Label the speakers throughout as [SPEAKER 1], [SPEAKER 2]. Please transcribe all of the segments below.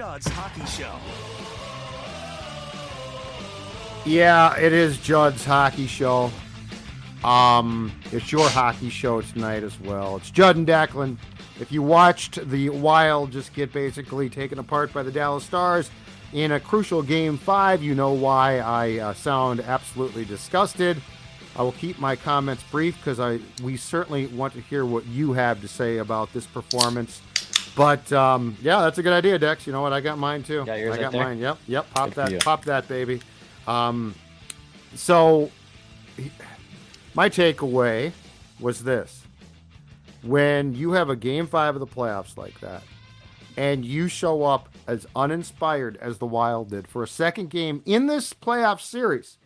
[SPEAKER 1] Judd's Hockey Show.
[SPEAKER 2] Yeah, it is Judd's Hockey Show. It's your hockey show tonight as well. It's Judd and Declan. If you watched the Wild just get basically taken apart by the Dallas Stars in a crucial Game 5, you know why I sound absolutely disgusted. I will keep my comments brief because we certainly want to hear what you have to say about this performance. But yeah, that's a good idea, Dex. You know what? I got mine too.
[SPEAKER 3] Got yours
[SPEAKER 2] I got
[SPEAKER 3] right there?
[SPEAKER 2] mine. Yep. Pop
[SPEAKER 3] Good for you.
[SPEAKER 2] pop that, baby. So my takeaway was this. When you have a Game 5 of the playoffs like that, and you show up as uninspired as the Wild did for a second game in this playoff series,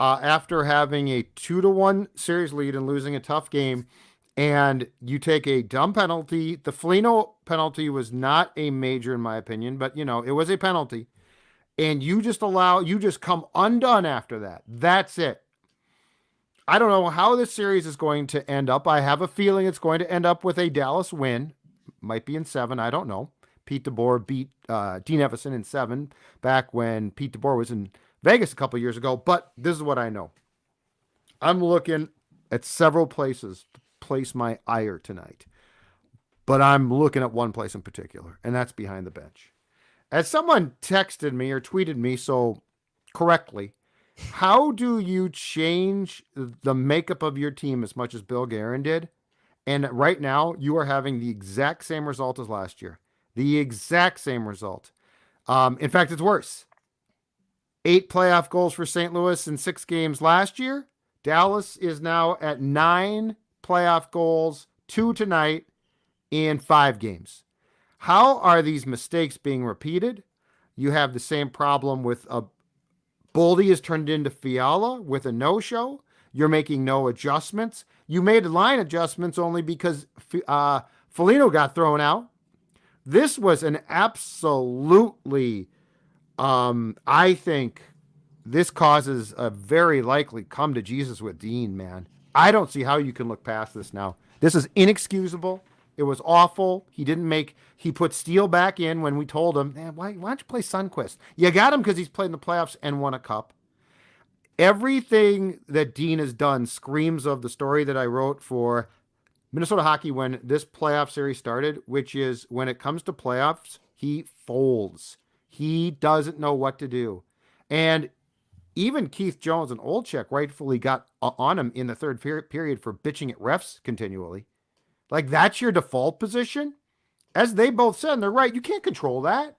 [SPEAKER 2] after having a 2-1 series lead and losing a tough game, and you take a dumb penalty. The Foligno penalty was not a major in my opinion, but it was a penalty. And you just come undone after that. That's it. I don't know how this series is going to end up. I have a feeling it's going to end up with a Dallas win. Might be in 7. I don't know. Pete DeBoer beat Dean Evason in 7 back when Pete DeBoer was in Vegas a couple years ago. But this is what I know. I'm looking at several places to place my ire tonight. But I'm looking at one place in particular, and that's behind the bench. As someone texted me or tweeted me so correctly, how do you change the makeup of your team as much as Bill Guerin did? And right now, you are having the exact same result as last year. The exact same result. In fact, it's worse. 8 playoff goals for St. Louis in 6 games last year. Dallas is now at 9 playoff goals, 2 tonight in 5 games. How are these mistakes being repeated? You have the same problem with Boldy is turned into Fiala with a no-show. You're making no adjustments. You made line adjustments only because Foligno got thrown out. This was an absolutely, I think this causes a very likely come to Jesus with Dean, man. I don't see how you can look past this now. This is inexcusable. It was awful. He put Steele back in when we told him, man, why don't you play Sundqvist? You got him because he's played in the playoffs and won a cup. Everything that Dean has done screams of the story that I wrote for Minnesota Hockey when this playoff series started, which is when it comes to playoffs, he folds. He doesn't know what to do. And even Keith Jones and Olczyk rightfully got on him in the third period for bitching at refs continually. Like, that's your default position? As they both said, and they're right, you can't control that.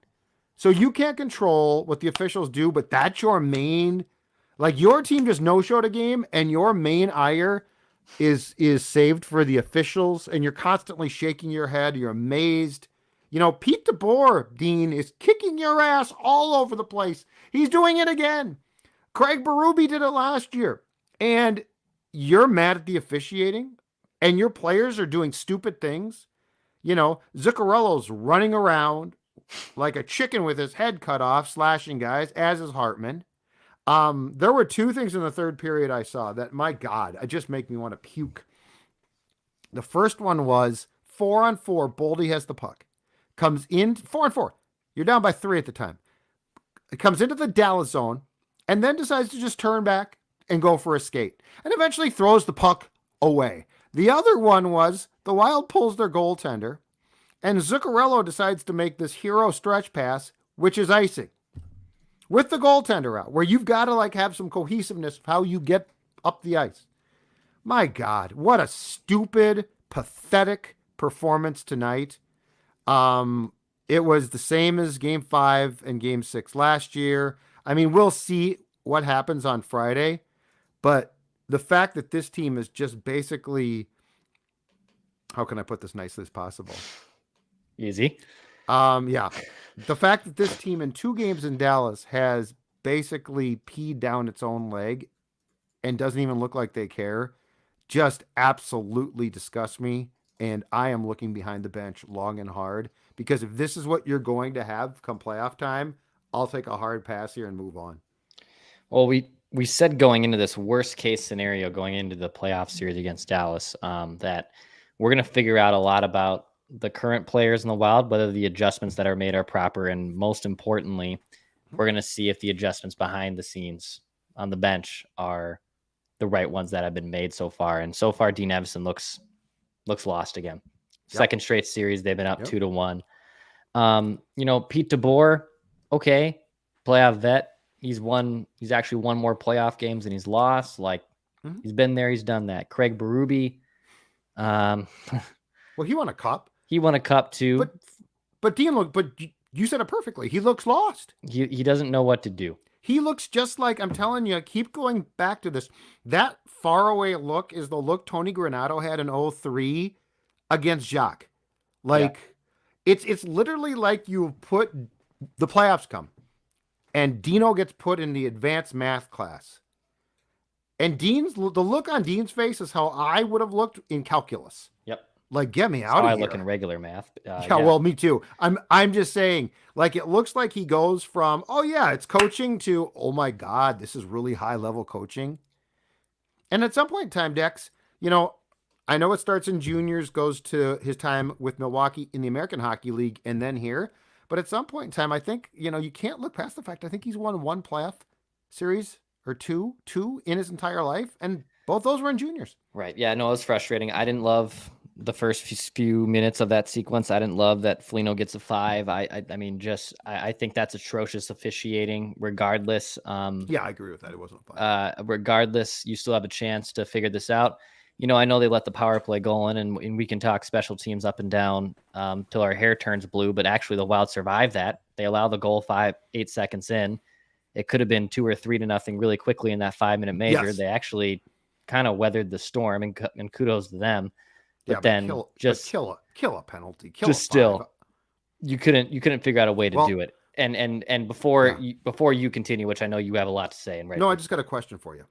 [SPEAKER 2] So you can't control what the officials do, but that's your main... Like, your team just no-showed a game, and your main ire is saved for the officials, and you're constantly shaking your head. You're amazed. Pete DeBoer, Dean, is kicking your ass all over the place. He's doing it again. Craig Berube did it last year. And you're mad at the officiating, and your players are doing stupid things. Zuccarello's running around like a chicken with his head cut off, slashing guys, as is Hartman. There were 2 things in the third period I saw that, my God, it just make me want to puke. The first one was 4-on-4. Boldy has the puck. Comes in 4-on-4. You're down by 3 at the time. It comes into the Dallas zone and then decides to just turn back and go for a skate and eventually throws the puck away. The other one was the Wild pulls their goaltender and Zuccarello decides to make this hero stretch pass, which is icing. With the goaltender out, where you've got to have some cohesiveness of how you get up the ice. My God, what a stupid, pathetic performance tonight. It was the same as Game 5 and Game 6 last year. I mean, we'll see what happens on Friday, but the fact that this team is just basically, how can I put this nicely as possible?
[SPEAKER 3] Easy.
[SPEAKER 2] Yeah. The fact that this team in 2 games in Dallas has basically peed down its own leg and doesn't even look like they care just absolutely disgusts me. And I am looking behind the bench long and hard because if this is what you're going to have come playoff time, I'll take a hard pass here and move on.
[SPEAKER 3] Well, we said going into this worst case scenario, going into the playoff series against Dallas, that we're going to figure out a lot about the current players in the Wild, whether the adjustments that are made are proper, and most importantly, we're going to see if the adjustments behind the scenes on the bench are the right ones that have been made so far. And so far, Dean Evason looks lost again. Second straight series, they've been up 2-1. Pete DeBoer, okay, playoff vet. He's actually won more playoff games than he's lost. Like, he's been there, he's done that. Craig Berube,
[SPEAKER 2] well, he won a cup.
[SPEAKER 3] He won a cup too.
[SPEAKER 2] But Dean, you said it perfectly. He looks lost.
[SPEAKER 3] He doesn't know what to do.
[SPEAKER 2] He looks just like, I'm telling you, keep going back to this. That faraway look is the look Tony Granato had in 2003 against Jacques. It's literally like you put the playoffs come and Dino gets put in the advanced math class. And the look on Dean's face is how I would have looked in calculus.
[SPEAKER 3] Yep.
[SPEAKER 2] Like, get me out of here.
[SPEAKER 3] I look in regular math.
[SPEAKER 2] Well, me too. I'm just saying, like, it looks like he goes from, oh yeah, it's coaching, to, oh my God, this is really high level coaching. And at some point in time, Dex, I know it starts in juniors, goes to his time with Milwaukee in the American Hockey League, and then here. But at some point in time, I think, you can't look past the fact, I think he's won one playoff series or two in his entire life. And both those were in juniors.
[SPEAKER 3] Right. Yeah, no, it was frustrating. I didn't love the first few minutes of that sequence. I didn't love that Foligno gets a 5. I think that's atrocious officiating regardless.
[SPEAKER 2] Yeah, I agree with that. It wasn't a 5.
[SPEAKER 3] Regardless, you still have a chance to figure this out. I know they let the power play go in, and we can talk special teams up and down till our hair turns blue, but actually the Wild survived that. They allow the goal 8 seconds in. It could have been 2 or 3-0 really quickly in that 5-minute major. Yes. They actually kind of weathered the storm, and kudos to them. But then
[SPEAKER 2] kill a penalty.
[SPEAKER 3] You couldn't figure out a way to do it. And before you continue, which I know you have a lot to say. And
[SPEAKER 2] I just got a question for you.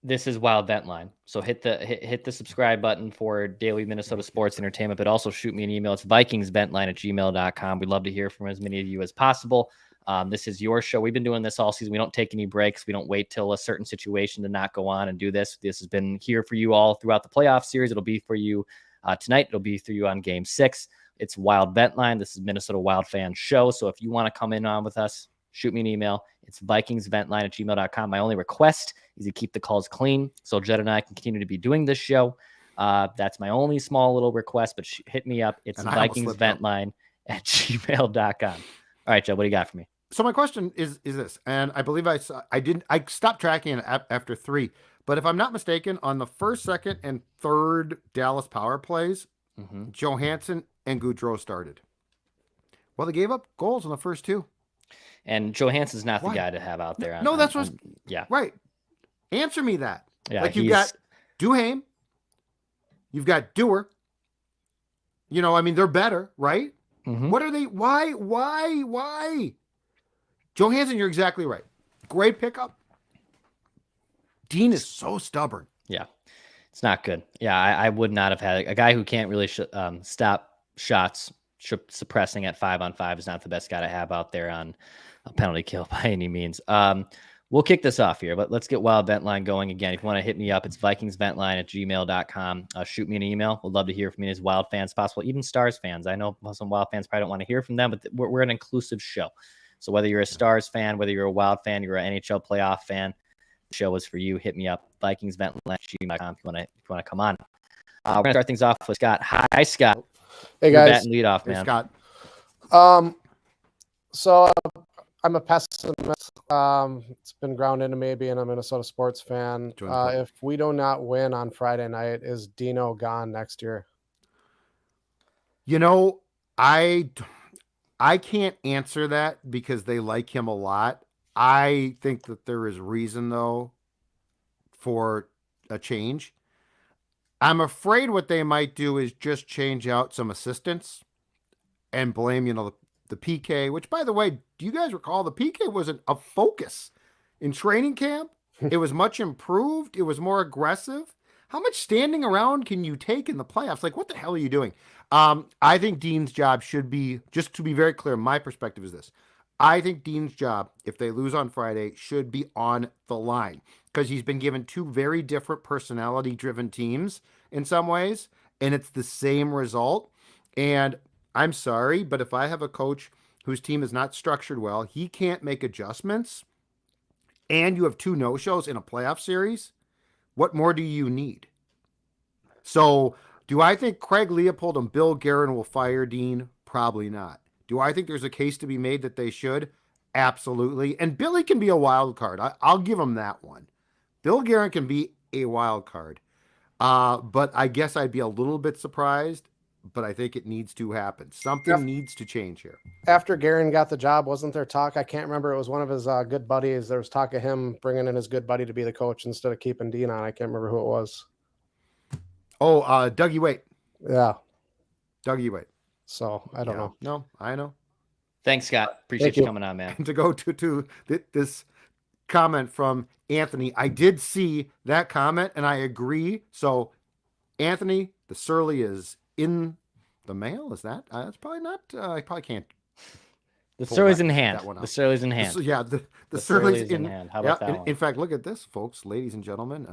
[SPEAKER 3] This is Wild Vent Line. So hit the subscribe button for daily Minnesota sports entertainment, but also shoot me an email. It's vikingsventline@gmail.com. We'd love to hear from as many of you as possible. This is your show. We've been doing this all season. We don't take any breaks. We don't wait till a certain situation to not go on and do this. This has been here for you all throughout the playoff series. It'll be for you tonight. It'll be for you on Game 6. It's Wild Vent Line. This is Minnesota Wild Fan Show. So if you want to come in on with us, shoot me an email. It's vikingsventline@gmail.com. My only request is to keep the calls clean so Jed and I can continue to be doing this show. That's my only small little request, but hit me up. It's vikingsventline@gmail.com. All right, Jed, what do you got for me?
[SPEAKER 2] So my question is this, and I believe I stopped tracking it after 3, but if I'm not mistaken, on the first, second, and third Dallas power plays, Johansson and Gaudreau started. Well, they gave up goals in the first 2.
[SPEAKER 3] And Johansson's not the guy to have out there.
[SPEAKER 2] Right. Answer me that.
[SPEAKER 3] Yeah,
[SPEAKER 2] like, you've got Duhaime, you've got Dewar. They're better, right? What are they? Why? Johansson, you're exactly right. Great pickup. Dean is so stubborn.
[SPEAKER 3] Yeah, it's not good. Yeah, I would not have had a guy who can't really stop shots. Suppressing at 5-on-5 is not the best guy to have out there on a penalty kill by any means. We'll kick this off here, but let's get Wild Vent Line going again. If you want to hit me up, it's vikingsventline@gmail.com. Shoot me an email. We'd love to hear from you as Wild fans possible, even Stars fans. I know some Wild fans probably don't want to hear from them, but we're an inclusive show. So whether you're a Stars fan, whether you're a Wild fan, you're an NHL playoff fan, the show is for you. Hit me up, vikingsventline@gmail.com if you want to come on. We're going to start things off with Scott. Hi, Scott.
[SPEAKER 1] Hey, guys.
[SPEAKER 3] Lead off, man.
[SPEAKER 2] Hey, Scott.
[SPEAKER 1] So I'm a pessimist. It's been ground into me being a Minnesota sports fan. If we do not win on Friday night, is Dino gone next year?
[SPEAKER 2] I can't answer that because they like him a lot. I think that there is reason, though, for a change. I'm afraid what they might do is just change out some assistants and blame, the PK, which, by the way, do you guys recall the PK wasn't a focus in training camp? It was much improved. It was more aggressive. How much standing around can you take in the playoffs? Like, what the hell are you doing? I think Dean's job should be, just to be very clear, my perspective is this. I think Dean's job, if they lose on Friday, should be on the line because he's been given 2 very different personality-driven teams in some ways, and it's the same result. And I'm sorry, but if I have a coach whose team is not structured well, he can't make adjustments, and you have 2 no-shows in a playoff series, what more do you need? So do I think Craig Leopold and Bill Guerin will fire Dean? Probably not. Do I think there's a case to be made that they should? Absolutely. And Billy can be a wild card. I'll give him that one. Bill Guerin can be a wild card. But I guess I'd be a little bit surprised, but I think it needs to happen. Something needs to change here.
[SPEAKER 1] After Guerin got the job, wasn't there talk? I can't remember. It was one of his good buddies. There was talk of him bringing in his good buddy to be the coach instead of keeping Dean on. I can't remember who it was.
[SPEAKER 2] Oh, Dougie Waite.
[SPEAKER 1] Yeah.
[SPEAKER 2] Dougie Waite.
[SPEAKER 1] So I don't know.
[SPEAKER 2] No, I know.
[SPEAKER 3] Thanks, Scott. Appreciate you coming on, man.
[SPEAKER 2] And to go to this comment from Anthony, I did see that comment and I agree. So, Anthony, the Surly is in the mail. Is that? That's probably not. I probably can't.
[SPEAKER 3] The Surly's in hand. The Surly's in hand.
[SPEAKER 2] The Surly's in
[SPEAKER 3] hand. How about that one?
[SPEAKER 2] In fact, look at this, folks, ladies and gentlemen.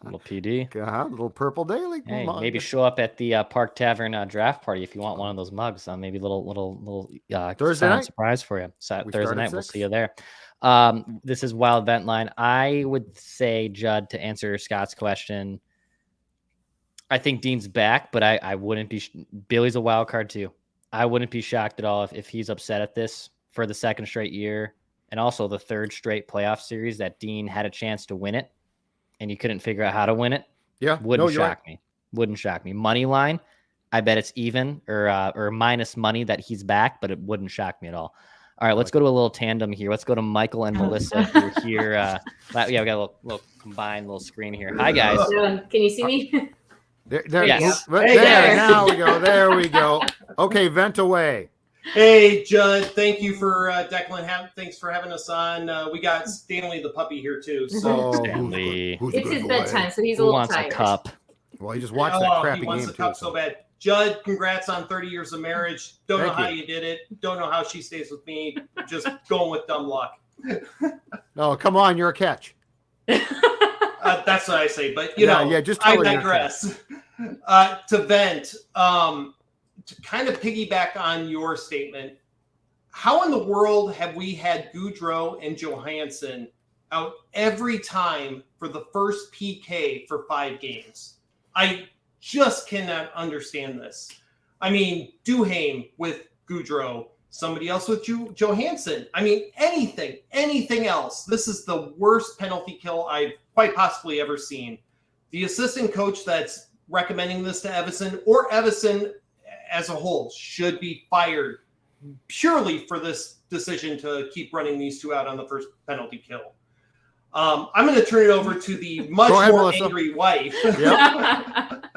[SPEAKER 3] Little PD.
[SPEAKER 2] Little purple daily.
[SPEAKER 3] Hey, maybe show up at the Park Tavern draft party if you want one of those mugs. Maybe little
[SPEAKER 2] Thursday night
[SPEAKER 3] surprise for you. Thursday night, we'll see you there. This is Wild Vent Line. I would say, Judd, to answer Scott's question, I think Dean's back, but I wouldn't be. Billy's a wild card too. I wouldn't be shocked at all if he's upset at this for the 2nd straight year and also the 3rd straight playoff series that Dean had a chance to win it and you couldn't figure out how to win it.
[SPEAKER 2] Yeah,
[SPEAKER 3] wouldn't shock me. Wouldn't shock me. Money line, I bet it's even or minus money that he's back, but it wouldn't shock me at all. All right, let's go to a little tandem here. Let's go to Michael and Melissa who are here. Yeah, we got a little combined little screen here. Hi, guys.
[SPEAKER 4] Can you see me?
[SPEAKER 3] Yes.
[SPEAKER 2] Now we go. There we go. Okay, vent away.
[SPEAKER 5] Hey, Judd. Thank you for Declan. Thanks for having us on. We got Stanley the puppy here too. So
[SPEAKER 3] Stanley,
[SPEAKER 4] it's his bedtime, so he's a little tired.
[SPEAKER 3] A cup.
[SPEAKER 2] Well, he just watched that crappy game.
[SPEAKER 5] He wants a cup so bad. Judd, congrats on 30 years of marriage. Don't know how you did it. Don't know how she stays with me. Just going with dumb luck.
[SPEAKER 2] No, come on, you're a catch.
[SPEAKER 5] That's what I say, but just I digress. To vent, to kind of piggyback on your statement, how in the world have we had Gaudreau and Johansson out every time for the first PK for 5 games? I just cannot understand this. I mean, Duhaime with Gaudreau, somebody else with Johansson. I mean, anything else. This is the worst penalty kill I've quite possibly ever seen. The assistant coach that's recommending this to Evason or Evason as a whole should be fired purely for this decision to keep running these 2 out on the first penalty kill. I'm going to turn it over to the much more angry wife.
[SPEAKER 2] Yep.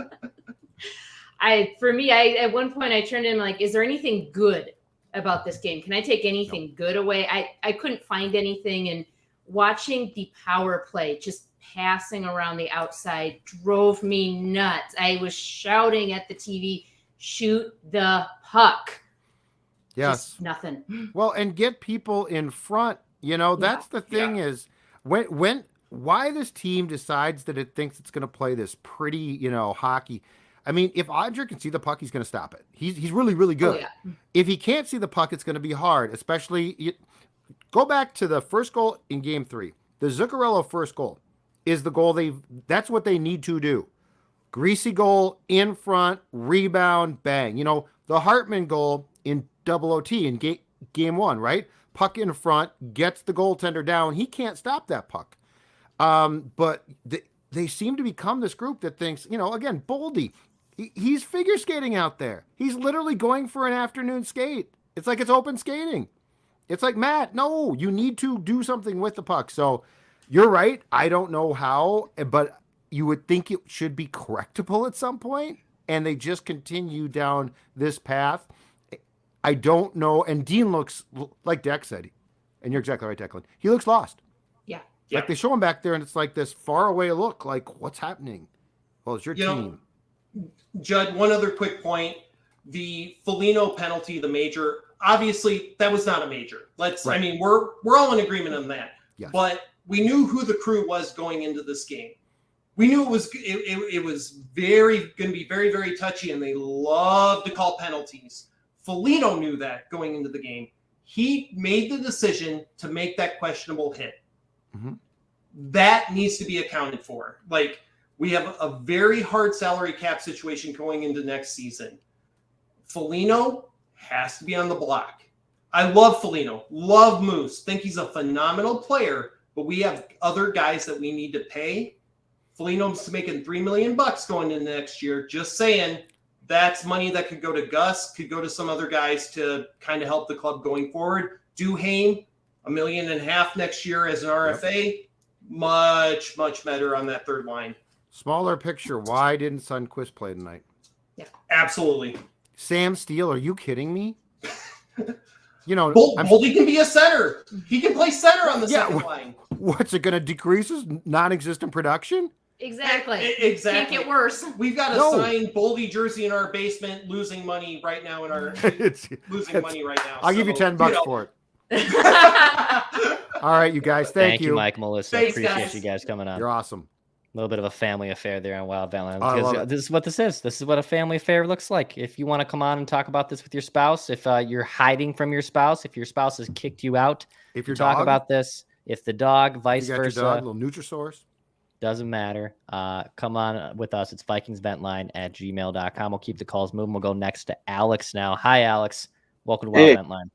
[SPEAKER 4] At one point I turned in like, is there anything good about this game? Can I take anything good away? I couldn't find anything, and watching the power play just passing around the outside drove me nuts. I was shouting at the TV, shoot the puck.
[SPEAKER 2] Yes.
[SPEAKER 4] Just nothing.
[SPEAKER 2] Well, and get people in front. That's the thing is why this team decides that it thinks it's going to play this pretty, hockey. I mean, if Odger can see the puck, he's going to stop it. He's really, really good. Oh, yeah. If he can't see the puck, it's going to be hard, especially go back to the first goal in game 3. The Zuccarello first goal is the goal that's what they need to do. Greasy goal in front, rebound, bang. The Hartman goal in double OT in game 1, right? Puck in front, gets the goaltender down. He can't stop that puck. But they seem to become this group that thinks, again, Boldy, he's figure skating out there. He's literally going for an afternoon skate. It's like it's open skating. It's like, Matt, no, you need to do something with the puck. So you're right. I don't know how, but you would think it should be correctable at some point, and they just continue down this path. I don't know. And Dean looks, like Deck said, and you're exactly right, Declan, he looks lost.
[SPEAKER 4] Yeah.
[SPEAKER 2] Like they show him back there, and it's like this faraway look, like, what's happening? Well, it's your team.
[SPEAKER 5] Judd, one other quick point. The Foligno penalty, the major, obviously that was not a major. Right. I mean, we're all in agreement on that.
[SPEAKER 2] Yes.
[SPEAKER 5] But we knew who the crew was going into this game. We knew it was going to be very, very touchy, and they love to call penalties. Foligno knew that going into the game. He made the decision to make that questionable hit.
[SPEAKER 2] Mm-hmm.
[SPEAKER 5] That needs to be accounted for. Like, we have a very hard salary cap situation going into next season. Foligno has to be on the block. I love Foligno, love Moose, think he's a phenomenal player, but we have other guys that we need to pay. Foligno's making $3 million going into next year. Just saying, that's money that could go to Gus, could go to some other guys to kind of help the club going forward. Duhaime, $1.5 million next year as an RFA. Yep. Much, much better on that third line.
[SPEAKER 2] Smaller picture. Why didn't Sundqvist play tonight?
[SPEAKER 5] Yeah, absolutely.
[SPEAKER 2] Sam Steele, are you kidding me? You know,
[SPEAKER 5] Boldy can be a center. He can play center on the second line.
[SPEAKER 2] What's it going to decrease his non-existent production?
[SPEAKER 4] Exactly.
[SPEAKER 5] Exactly.
[SPEAKER 4] Can't get worse.
[SPEAKER 5] We've got a signed Boldy jersey in our basement, losing money right now losing money right now.
[SPEAKER 2] I'll give you $10 for it. All right, you guys. Thank you,
[SPEAKER 3] Mike, Melissa.
[SPEAKER 5] Thanks,
[SPEAKER 3] appreciate
[SPEAKER 5] guys.
[SPEAKER 3] you guys coming on.
[SPEAKER 2] You're awesome.
[SPEAKER 3] A little bit of a family affair there on Wild Ventline.
[SPEAKER 2] I love it.
[SPEAKER 3] This is what this is. This is what a family affair looks like. If you want to come on and talk about this with your spouse, if you're hiding from your spouse, if your spouse has kicked you out,
[SPEAKER 2] if your
[SPEAKER 3] talk
[SPEAKER 2] dog,
[SPEAKER 3] about this. If the dog, vice versa,
[SPEAKER 2] your dog, little Nutrisource.
[SPEAKER 3] Doesn't matter. Come on with us. It's VikingsVentline@gmail.com. We'll keep the calls moving. We'll go next to Alex now. Hi, Alex. Welcome to Wild Ventline.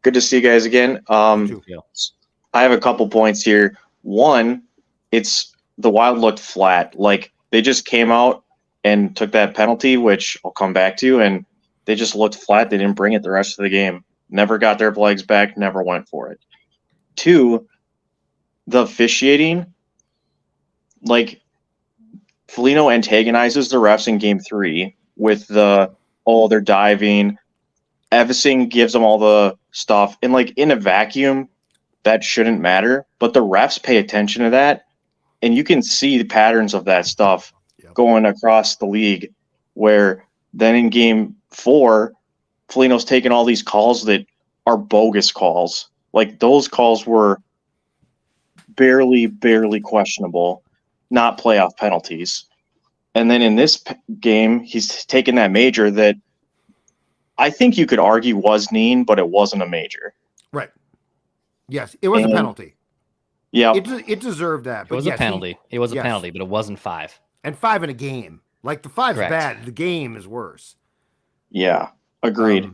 [SPEAKER 6] Good to see you guys again. I have a couple points here. One, the Wild looked flat. Like, they just came out and took that penalty, which I'll come back to, and they just looked flat. They didn't bring it the rest of the game. Never got their legs back, never went for it. Two, the officiating, like, Foligno antagonizes the refs in game 3 with they're diving. Evason gives them all the stuff. And, like, in a vacuum, that shouldn't matter. But the refs pay attention to that. And you can see the patterns of that stuff going across the league, where then in game 4, Foligno's taking all these calls that are bogus calls. Like, those calls were barely questionable, not playoff penalties. And then in this game, he's taken that major that I think you could argue was Neen, but it wasn't a major.
[SPEAKER 2] Right. Yes, it was a penalty.
[SPEAKER 6] Yeah,
[SPEAKER 2] it deserved that.
[SPEAKER 3] It was a penalty. It was a penalty, but it wasn't 5.
[SPEAKER 2] And 5 in a game. Like, the 5's bad. The game is worse.
[SPEAKER 6] Yeah, agreed.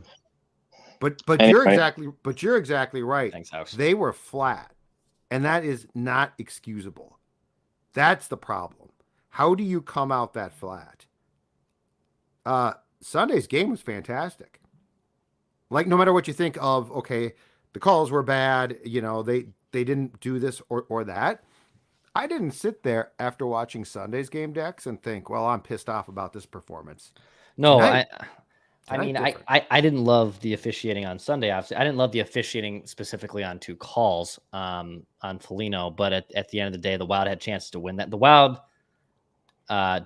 [SPEAKER 2] But you're exactly right.
[SPEAKER 3] Thanks, Alex.
[SPEAKER 2] They were flat, and that is not excusable. That's the problem. How do you come out that flat? Sunday's game was fantastic. Like, no matter what you think of, okay, the calls were bad, you know, they didn't do this or that. I didn't sit there after watching Sunday's game, Dex, and think, well, I'm pissed off about this performance.
[SPEAKER 3] No, I didn't love the officiating on Sunday. Obviously, I didn't love the officiating specifically on 2 calls on Foligno. But at the end of the day, the Wild had chances to win that. The Wild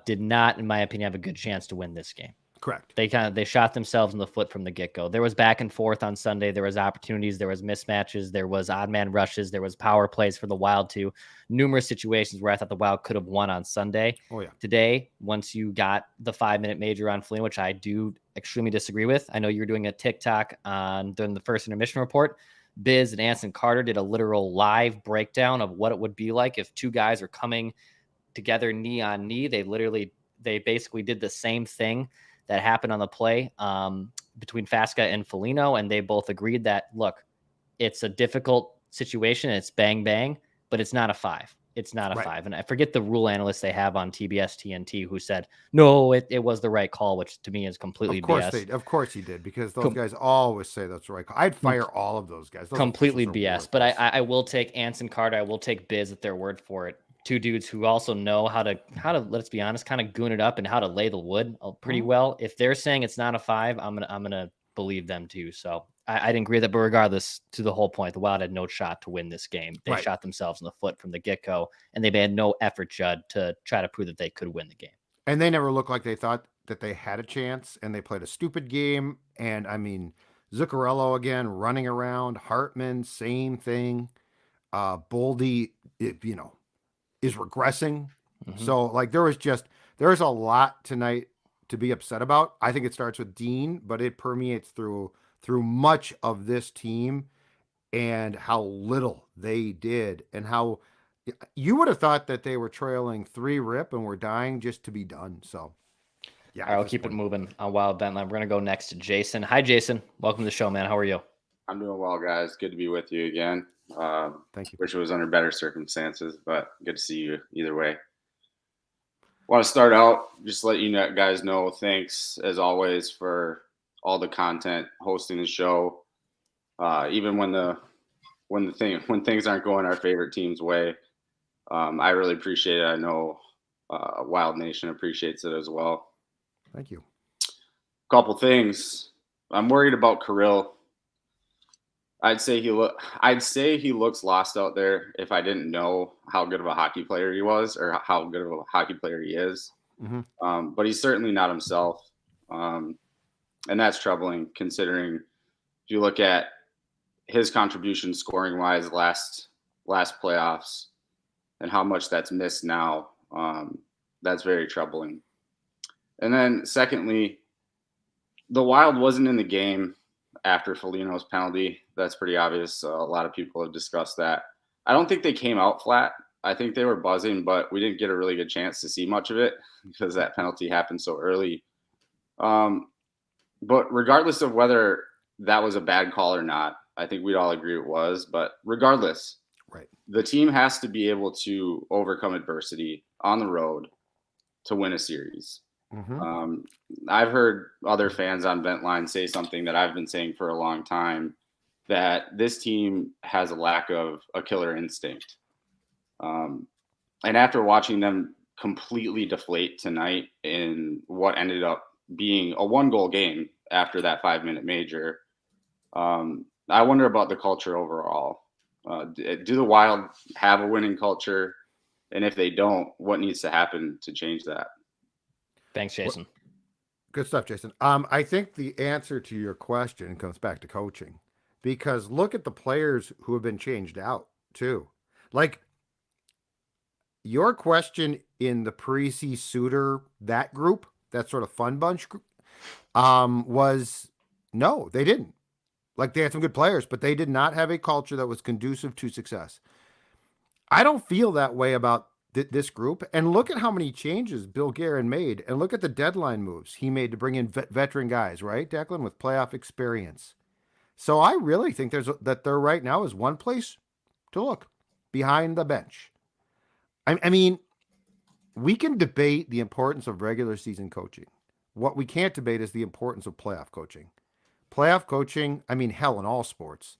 [SPEAKER 3] did not, in my opinion, have a good chance to win this game.
[SPEAKER 2] Correct.
[SPEAKER 3] They shot themselves in the foot from the get-go. There was back and forth on Sunday. There was opportunities. There was mismatches. There was odd man rushes. There was power plays for the Wild too. Numerous situations where I thought the Wild could have won on Sunday.
[SPEAKER 2] Oh yeah.
[SPEAKER 3] Today, once you got the 5-minute major on Foligno, which I do extremely disagree with. I know you were doing a TikTok during the first intermission report. Biz and Anson Carter did a literal live breakdown of what it would be like if 2 guys are coming together knee on knee. They basically did the same thing that happened on the play between Fasca and Foligno, and they both agreed that, look, it's a difficult situation. It's bang, bang, but it's not a 5. It's not a 5. And I forget the rule analyst they have on TBS TNT who said, no, it was the right call, which to me is completely BS.
[SPEAKER 2] Of course he did, because those guys always say that's the right call. I'd fire all of those guys.
[SPEAKER 3] Completely BS. But I will take Anson Carter. I will take Biz at their word for it. 2 dudes who also know how to, let's be honest, kind of goon it up and how to lay the wood pretty well. If they're saying it's not a 5, I'm gonna believe them too. So I didn't agree with that, but regardless, to the whole point, the Wild had no shot to win this game. They shot themselves in the foot from the get-go, and they had no effort, Judd, to try to prove that they could win the game.
[SPEAKER 2] And they never looked like they thought that they had a chance, and they played a stupid game. And I mean, Zuccarello again running around, Hartman, same thing. Boldy, is regressing. So like there's a lot tonight to be upset about. I think it starts with Dean, but it permeates through much of this team and how little they did and how you would have thought that they were trailing 3-rip and were dying just to be done. So yeah,
[SPEAKER 3] all right, I'll keep it moving on Wild Vent Line. We're gonna go next to Jason. Hi, Jason. Welcome to the show, man. How are you?
[SPEAKER 7] I'm doing well, guys. Good to be with you again.
[SPEAKER 2] Thank you.
[SPEAKER 7] Wish it was under better circumstances, but good to see you either way. Want to start out, just let you guys know, thanks as always for all the content, hosting the show. Even when things aren't going our favorite team's way, I really appreciate it. I know Wild Nation appreciates it as well.
[SPEAKER 2] Thank you.
[SPEAKER 7] Couple things. I'm worried about Kirill. I'd say he looks lost out there if I didn't know how good of a hockey player he was or how good of a hockey player he is. But he's certainly not himself. And that's troubling considering if you look at his contribution scoring wise last playoffs and how much that's missed now. That's very troubling. And then secondly, the Wild wasn't in the game after Foligno's penalty. That's pretty obvious. A lot of people have discussed that. I don't think they came out flat. I think they were buzzing, but we didn't get a really good chance to see much of it because that penalty happened so early. But regardless of whether that was a bad call or not, I think we'd all agree it was. But regardless,
[SPEAKER 2] right,
[SPEAKER 7] the team has to be able to overcome adversity on the road to win a series. I've heard other fans on Ventline say something that I've been saying for a long time, that this team has a lack of a killer instinct. And after watching them completely deflate tonight in what ended up being a 1-goal game after that 5-minute major, I wonder about the culture overall. Do the Wild have a winning culture? And if they don't, what needs to happen to change that?
[SPEAKER 3] Thanks, Jason.
[SPEAKER 2] Well, good stuff, Jason. I think the answer to your question comes back to coaching, because look at the players who have been changed out too. Like your question in the Parisi Suter, that group, that sort of fun bunch group, was no, they didn't. Like they had some good players, but they did not have a culture that was conducive to success. I don't feel that way about this group. And look at how many changes Bill Guerin made, and look at the deadline moves he made to bring in veteran guys, right, Declan, with playoff experience. So I really think that there right now is one place to look: behind the bench. I mean, we can debate the importance of regular season coaching. What we can't debate is the importance of playoff coaching. Playoff coaching, I mean, hell, in all sports.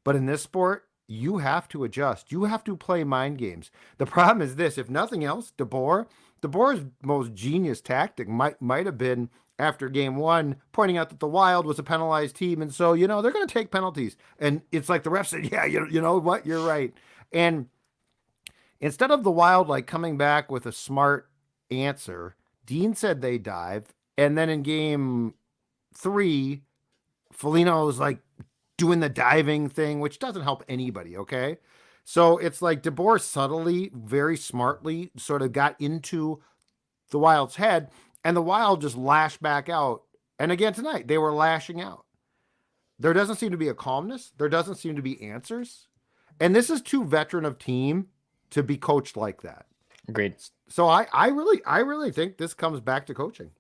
[SPEAKER 2] But in this sport, you have to adjust. You have to play mind games. The problem is this: if nothing else, DeBoer's most genius tactic might have been, after game 1, pointing out that the Wild was a penalized team, and so they're going to take penalties. And it's like the ref said, "Yeah, you know what, you're right." And instead of the Wild like coming back with a smart answer, Dean said they dive, and then in game 3, Foligno's like doing the diving thing, which doesn't help anybody, okay? So it's like DeBoer subtly, very smartly sort of got into the Wild's head, and the Wild just lashed back out. And again tonight, they were lashing out. There doesn't seem to be a calmness. There doesn't seem to be answers. And this is too veteran of team to be coached like that.
[SPEAKER 3] Agreed.
[SPEAKER 2] So I really think this comes back to coaching.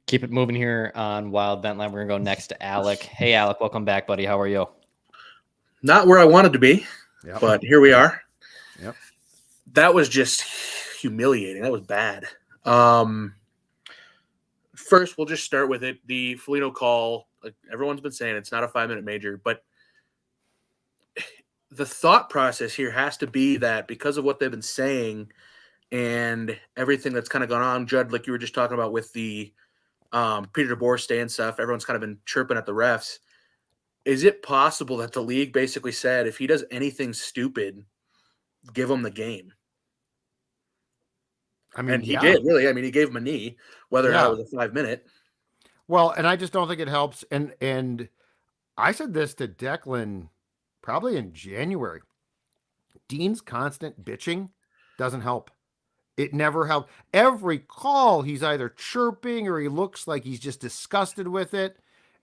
[SPEAKER 3] Keep it moving here on Wild Vent Line. We're going to go next to Alec. Hey, Alec, welcome back, buddy. How are you?
[SPEAKER 8] Not where I wanted to be, but here we are.
[SPEAKER 2] Yep.
[SPEAKER 8] That was just humiliating. That was bad. First, we'll just start with it. The Foligno call, like everyone's been saying, it's not a 5-minute major, but the thought process here has to be that because of what they've been saying and everything that's kind of gone on, Judd, like you were just talking about with the Peter DeBoer stay and stuff, everyone's kind of been chirping at the refs. Is it possible that the league basically said, if he does anything stupid, give him the game?
[SPEAKER 2] I mean,
[SPEAKER 8] and he did, really. I mean, he gave him a knee, whether or not it was a 5-minute.
[SPEAKER 2] Well, and I just don't think it helps. And I said this to Declan probably in January. Dean's constant bitching doesn't help. It never helped. Every call, he's either chirping or he looks like he's just disgusted with it.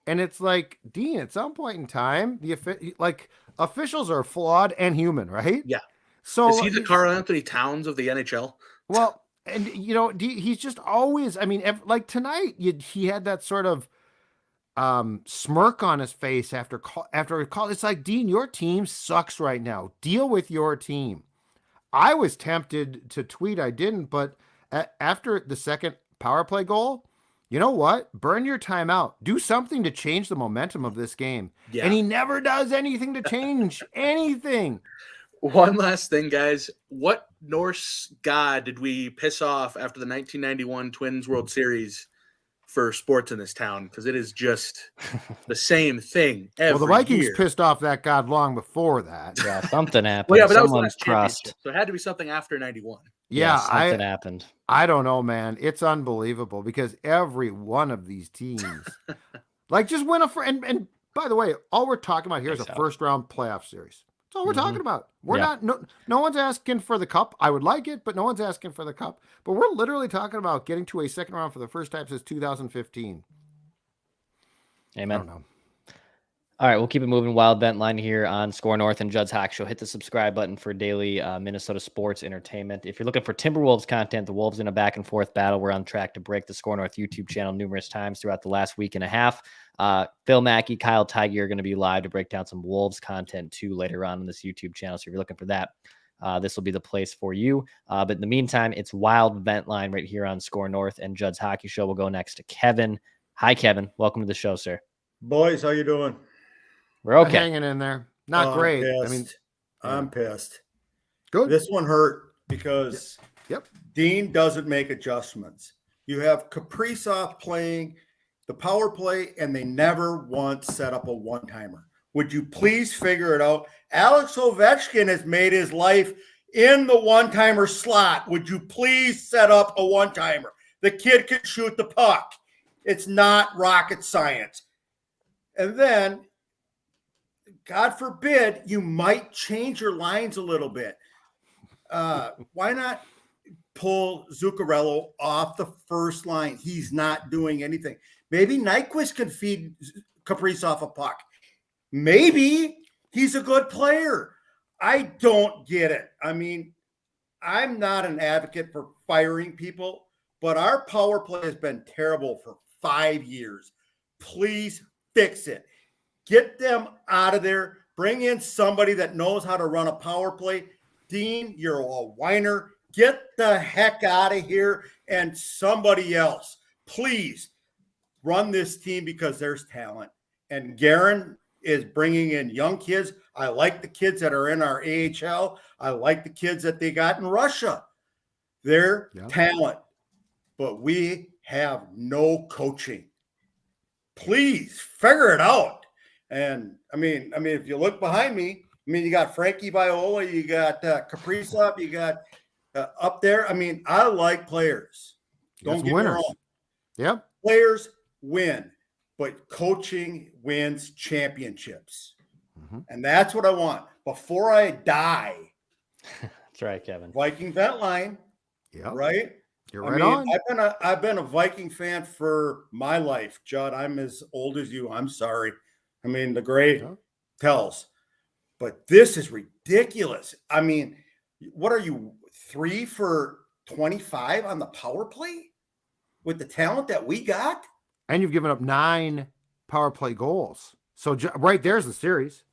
[SPEAKER 2] And it's like, Dean, at some point in time, officials are flawed and human, right?
[SPEAKER 8] Yeah.
[SPEAKER 2] So
[SPEAKER 8] is he the Karl Anthony Towns of the NHL?
[SPEAKER 2] Well, and he's just always. I mean, like tonight, he had that sort of smirk on his face after a call. It's like, Dean, your team sucks right now. Deal with your team. I was tempted to tweet. I didn't, but after the second power play goal, you know what? Burn your timeout. Do something to change the momentum of this game. Yeah. And he never does anything to change anything.
[SPEAKER 8] One last thing, guys. What Norse god did we piss off after the 1991 Twins World Series for sports in this town? Because it is just the same thing every
[SPEAKER 2] Well, the Vikings
[SPEAKER 8] year.
[SPEAKER 2] Pissed off that god long before that.
[SPEAKER 3] Yeah, something happened.
[SPEAKER 8] Well, yeah, but that was the
[SPEAKER 3] Someone
[SPEAKER 8] last championship, so it had to be something after 91.
[SPEAKER 2] Yeah,
[SPEAKER 3] something happened.
[SPEAKER 2] I don't know, man. It's unbelievable because every one of these teams, like, just win and by the way, all we're talking about here is a first round playoff series. That's all we're talking about. We're not. No one's asking for the cup. I would like it, but no one's asking for the cup. But we're literally talking about getting to a second round for the first time since 2015.
[SPEAKER 3] Amen.
[SPEAKER 2] I don't know.
[SPEAKER 3] All right, we'll keep it moving. Wild Vent Line here on Score North and Judd's Hock Show. Hit the subscribe button for daily Minnesota sports entertainment. If you're looking for Timberwolves content, the Wolves in a back and forth battle. We're on track to break the Score North YouTube channel numerous times throughout the last week and a half. Phil Mackey, Kyle Tigey are going to be live to break down some Wolves content too later on this YouTube channel. So if you're looking for that, this will be the place for you. But in the meantime, it's Wild Vent Line right here on Score North and Judd's Hockey Show. We'll go next to Kevin. Hi, Kevin. Welcome to the show, sir.
[SPEAKER 9] Boys, how you doing?
[SPEAKER 3] We're okay.
[SPEAKER 2] Hanging in there. Not great.
[SPEAKER 9] I'm pissed.
[SPEAKER 2] Good.
[SPEAKER 9] This one hurt because Dean doesn't make adjustments. You have Kaprizov playing the power play, and they never once set up a one-timer. Would you please figure it out? Alex Ovechkin has made his life in the one-timer slot. Would you please set up a one-timer? The kid can shoot the puck. It's not rocket science. And then, God forbid, you might change your lines a little bit. Why not pull Zuccarello off the first line? He's not doing anything. Maybe Nyquist can feed Kaprizov a puck. Maybe he's a good player. I don't get it. I mean, I'm not an advocate for firing people, but our power play has been terrible for 5 years. Please fix it. Get them out of there. Bring in somebody that knows how to run a power play. Dean, you're a whiner. Get the heck out of here and somebody else. Please run this team because there's talent. And Guerin is bringing in young kids. I like the kids that are in our AHL. I like the kids that they got in Russia. They're talent. But we have no coaching. Please figure it out. And I mean, if you look behind me, you got Frankie Viola, you got Kaprizov, you got up there. I mean, I like players. Don't get me wrong.
[SPEAKER 2] Yep.
[SPEAKER 9] Players win, but coaching wins championships. Mm-hmm. And that's what I want. Before I die.
[SPEAKER 3] That's right, Kevin.
[SPEAKER 9] Viking Vent Line.
[SPEAKER 2] Yeah.
[SPEAKER 9] Right?
[SPEAKER 2] You're right on.
[SPEAKER 9] I've been a Viking fan for my life, Judd. I'm as old as you. I'm sorry. I mean, the great tells. But this is ridiculous. I mean, what are you, 3 for 25 on the power play with the talent that we got?
[SPEAKER 2] And you've given up 9 power play goals. So right there's the series.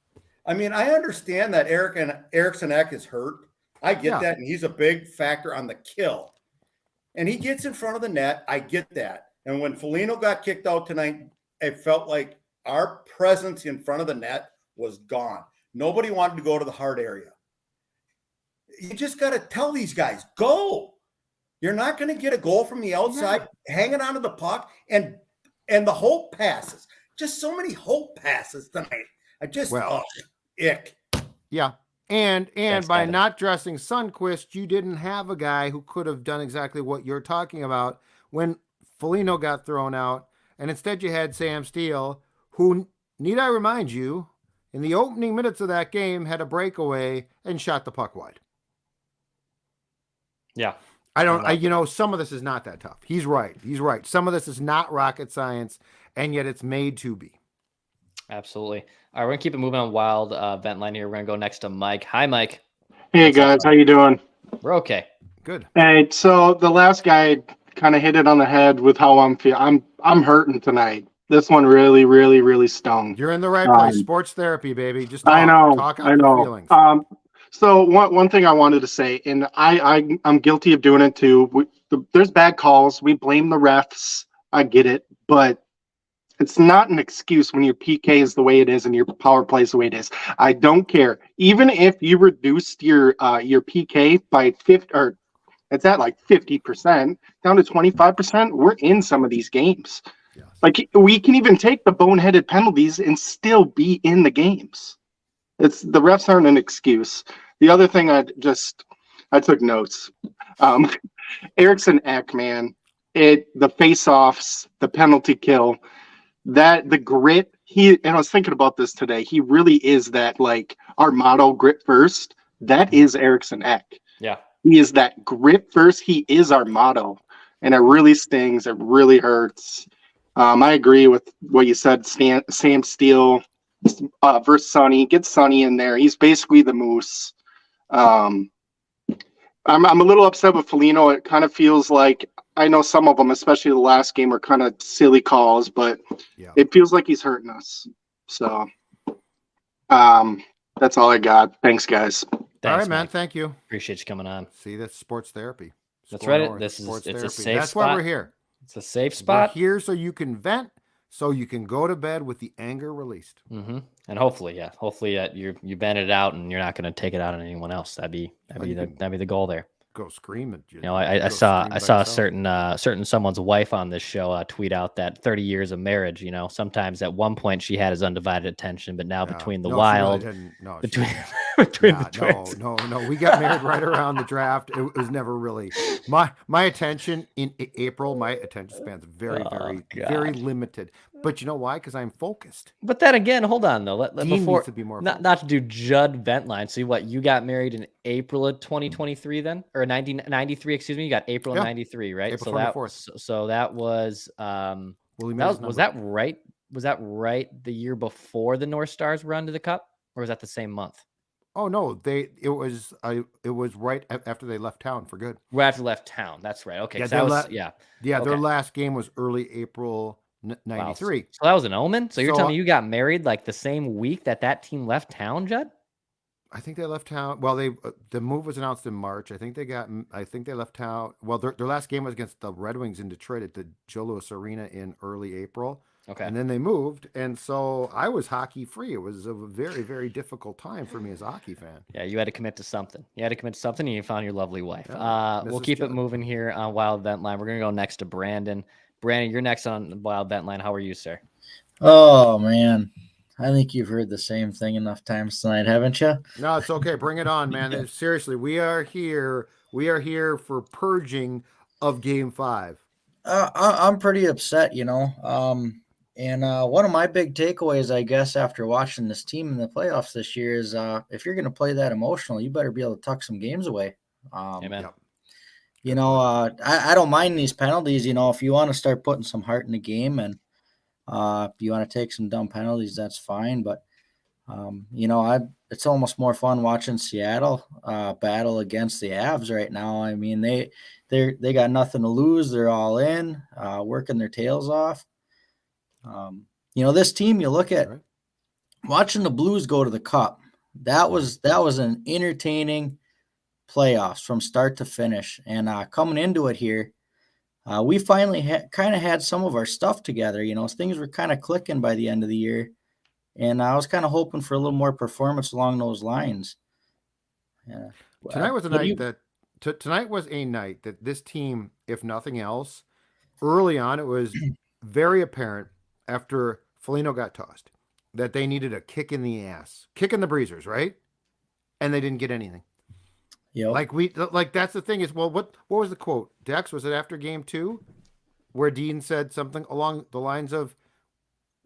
[SPEAKER 9] I mean, I understand that Eriksson Ek is hurt. I get that, and he's a big factor on the kill. And he gets in front of the net. I get that. And when Foligno got kicked out tonight, it felt like our presence in front of the net was gone. Nobody wanted to go to the hard area. You just got to tell these guys, go. You're not going to get a goal from the outside, hanging onto the puck, and the hope passes. Just so many hope passes tonight. Ick.
[SPEAKER 2] Yeah. And by not dressing Sundqvist, you didn't have a guy who could have done exactly what you're talking about when Foligno got thrown out. And instead you had Sam Steele, who, need I remind you, in the opening minutes of that game had a breakaway and shot the puck wide.
[SPEAKER 3] Yeah.
[SPEAKER 2] Some of this is not that tough. He's right. Some of this is not rocket science, and yet it's made to be.
[SPEAKER 3] Absolutely. All right, we're gonna keep it moving on Wild vent line here. We're gonna go next to Mike. Hi, Mike.
[SPEAKER 10] Hey guys, how you doing?
[SPEAKER 3] We're okay.
[SPEAKER 2] Good.
[SPEAKER 10] Hey, so the last guy kind of hit it on the head with how I'm feeling. I'm hurting tonight. This one really, really, really stung.
[SPEAKER 2] You're in the right place. Sports therapy, baby. Just talk.
[SPEAKER 10] I know.
[SPEAKER 2] Talk out
[SPEAKER 10] I know.
[SPEAKER 2] your feelings.
[SPEAKER 10] So one thing I wanted to say, and I'm guilty of doing it too. There's bad calls. We blame the refs. I get it, but it's not an excuse when your PK is the way it is and your power play is the way it is. I don't care. Even if you reduced your PK by 50, or it's at like 50% down to 25%, we're in some of these games.
[SPEAKER 2] Yes.
[SPEAKER 10] Like we can even take the boneheaded penalties and still be in the games. It's the refs aren't an excuse. The other thing I took notes. Eriksson Ek, man, the face-offs, the penalty kill, that the grit. And I was thinking about this today. He really is that, like, our motto, grit first. That is Eriksson Ek.
[SPEAKER 3] Yeah,
[SPEAKER 10] he is that grit first. He is our motto, and it really stings. It really hurts. I agree with what you said. Sam Steele versus Sonny. Get Sonny in there. He's basically the moose. I'm a little upset with Foligno. It kind of feels like, I know some of them, especially the last game, are kind of silly calls, but it feels like he's hurting us. So that's all I got. Thanks, guys.
[SPEAKER 2] All right, man. Thank you.
[SPEAKER 3] Appreciate you coming on.
[SPEAKER 2] See, that's sports therapy.
[SPEAKER 3] That's right. It's a safe
[SPEAKER 2] That's
[SPEAKER 3] spot.
[SPEAKER 2] why we're here.
[SPEAKER 3] It's a safe spot.
[SPEAKER 2] We're here so you can vent, so you can go to bed with the anger released.
[SPEAKER 3] Mm-hmm. And hopefully you bend it out and you're not going to take it out on anyone else. That'd be the goal there.
[SPEAKER 2] Go scream at you.
[SPEAKER 3] I saw a certain someone's wife on this show tweet out that 30 years of marriage, sometimes at one point she had his undivided attention, but now between the Wild, between the Twins.
[SPEAKER 2] No, we got married right around the draft. It was never really my attention in April. My attention span's very limited. But you know why? Because I'm focused.
[SPEAKER 3] But then again, hold on though.
[SPEAKER 2] Dean needs to be more
[SPEAKER 3] not to do Judd vent line. So you got married in April of 2023 then, or 1993? Excuse me. You got April of 93, right?
[SPEAKER 2] April 24th.
[SPEAKER 3] So that was was that right? Was that right? The year before the North Stars run to the Cup, or was that the same month?
[SPEAKER 2] Oh no, it was right after they left town for good.
[SPEAKER 3] Right after they left town. That's right. Okay.
[SPEAKER 2] Yeah, their last game was early April 93.
[SPEAKER 3] Wow. So that was an omen. So you're telling me you got married like the same week that team left town, Judd?
[SPEAKER 2] I think they left town. Well, the move was announced in March. I think they left town. Well, their last game was against the Red Wings in Detroit at the Joe Louis Arena in early April.
[SPEAKER 3] Okay.
[SPEAKER 2] And then they moved, and so I was hockey free. It was a very, very difficult time for me as a hockey fan.
[SPEAKER 3] Yeah, you had to commit to something. And you found your lovely wife.
[SPEAKER 2] Yeah,
[SPEAKER 3] we'll keep it moving here on Wild Vent Line. We're gonna go next to Brandon. Brandon, you're next on the Wild Vent Line. How are you, sir?
[SPEAKER 11] Oh man, I think you've heard the same thing enough times tonight, haven't you?
[SPEAKER 2] No, it's okay. Bring it on, man. Seriously, we are here. We are here for purging of Game 5.
[SPEAKER 11] I'm pretty upset, And one of my big takeaways, I guess, after watching this team in the playoffs this year is if you're going to play that emotional, you better be able to tuck some games away.
[SPEAKER 3] Amen.
[SPEAKER 11] I don't mind these penalties. If you want to start putting some heart in the game and if you want to take some dumb penalties, that's fine. But, it's almost more fun watching Seattle battle against the Avs right now. I mean, they got nothing to lose. They're all in, working their tails off. This team, you look at watching the Blues go to the Cup. That was an entertaining playoffs from start to finish. And coming into it here, we finally kind of had some of our stuff together. Things were kind of clicking by the end of the year. And I was kind of hoping for a little more performance along those lines. Yeah.
[SPEAKER 2] Tonight was a night that this team, if nothing else, early on, it was very apparent after Foligno got tossed that they needed a kick in the ass, kick in the breezers, right? And they didn't get anything.
[SPEAKER 11] Yeah.
[SPEAKER 2] Like that's the thing is, well, what was the quote? Dex, was it after Game 2 where Dean said something along the lines of,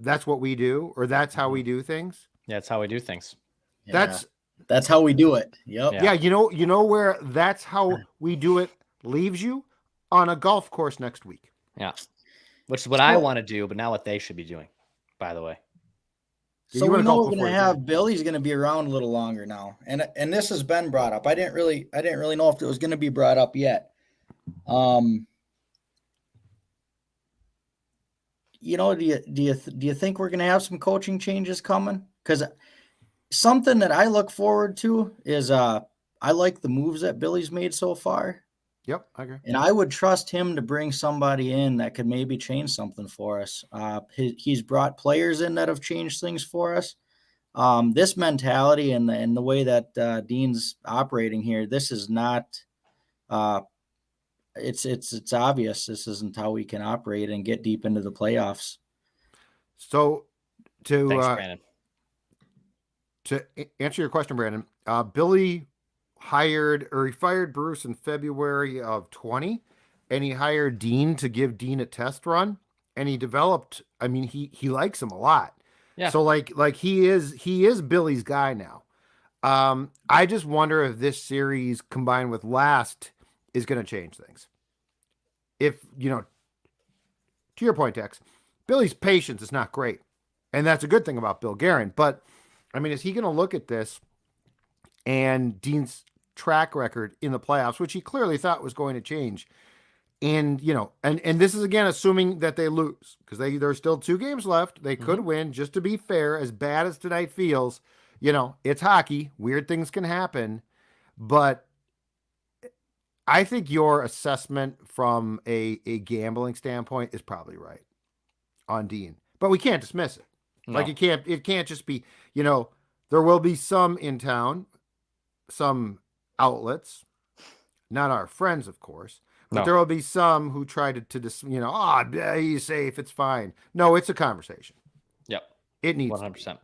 [SPEAKER 2] that's what we do, or that's how we do things?
[SPEAKER 3] Yeah, it's how we do things.
[SPEAKER 11] Yeah. That's how we do it. Yep.
[SPEAKER 2] Yeah, you know where that's how we do it leaves you on a golf course next week.
[SPEAKER 3] Yeah. Which is what I want to do, but not what they should be doing, by the way.
[SPEAKER 11] So we know we're going to have Billy's going to be around a little longer now. And this has been brought up. I didn't really know if it was going to be brought up yet. You know, do you think we're going to have some coaching changes coming? Because something that I look forward to is I like the moves that Billy's made so far.
[SPEAKER 2] Yep, I agree.
[SPEAKER 11] And I would trust him to bring somebody in that could maybe change something for us. He's brought players in that have changed things for us. This mentality and the way that Dean's operating here, this is not. It's obvious this isn't how we can operate and get deep into the playoffs.
[SPEAKER 2] So,
[SPEAKER 3] Thanks, Brandon.
[SPEAKER 2] To answer your question, Brandon, Billy he fired Bruce in February of 20, and he hired Dean to give Dean a test run, and he developed. I mean, he likes him a lot.
[SPEAKER 3] Yeah.
[SPEAKER 2] So like he is Billy's guy now. I just wonder if this series combined with last is going to change things. If, to your point, Tex, Billy's patience is not great, and that's a good thing about Bill Guerin. But I mean, is he going to look at this and Dean's track record in the playoffs, which he clearly thought was going to change? And, and this is, again, assuming that they lose, because there's still 2 games left. They could win. Just to be fair, as bad as tonight feels, it's hockey. Weird things can happen. But I think your assessment from a gambling standpoint is probably right on Dean. But we can't dismiss it. No. Like, it can't just be, there will be some in town, some outlets, not our friends, of course, but there will be some who try to he's safe, it's fine. No, it's a conversation.
[SPEAKER 3] Yep.
[SPEAKER 2] It needs
[SPEAKER 3] 100%. All